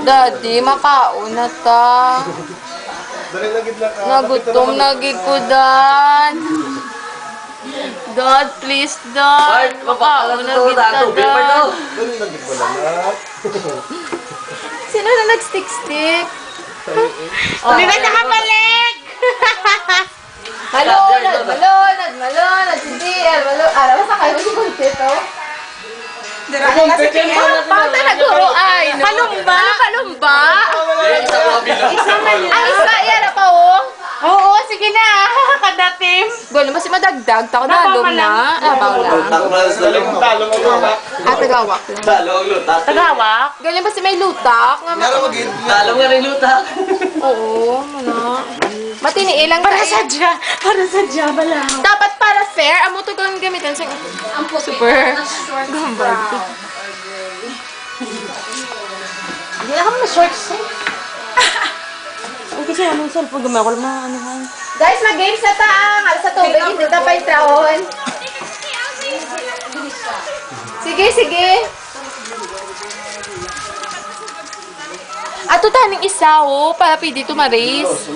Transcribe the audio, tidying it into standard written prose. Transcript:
Daddy, makauna ta. Nagutom na gikudan. Dad, please, Dad. Makauna kita, Dad. Sino na nag-stick-stick? Di ba nakabalik? Malo, nagsindihan, malo. Alam mo sa kayo si Kuntito? Pauta na guro ay, no? Palumba? Ano palumba? Isa man lang. Ay, isa, yan pa, oh. Oo, sige na. Kadatim. Golo, mas madagdag. Tako na, lum na. Abaw lang. Ah, tagawak lang. Tagawak? Golo, mas may lutak. Talo nga rin lutak. Oo, ano. Matiniilang Para tayo. sadya bala. Dapat para fair, amo to kang gamitin sa super gambag. Hindi na kami na-shorts eh. Kasi anong cellphone gumaya ko lang mga anuhan. Guys, mag-games na taang. Sa tubig, hindi na pa yung trahon. Sige. Ato taning isa, oh, para pwede tumaris.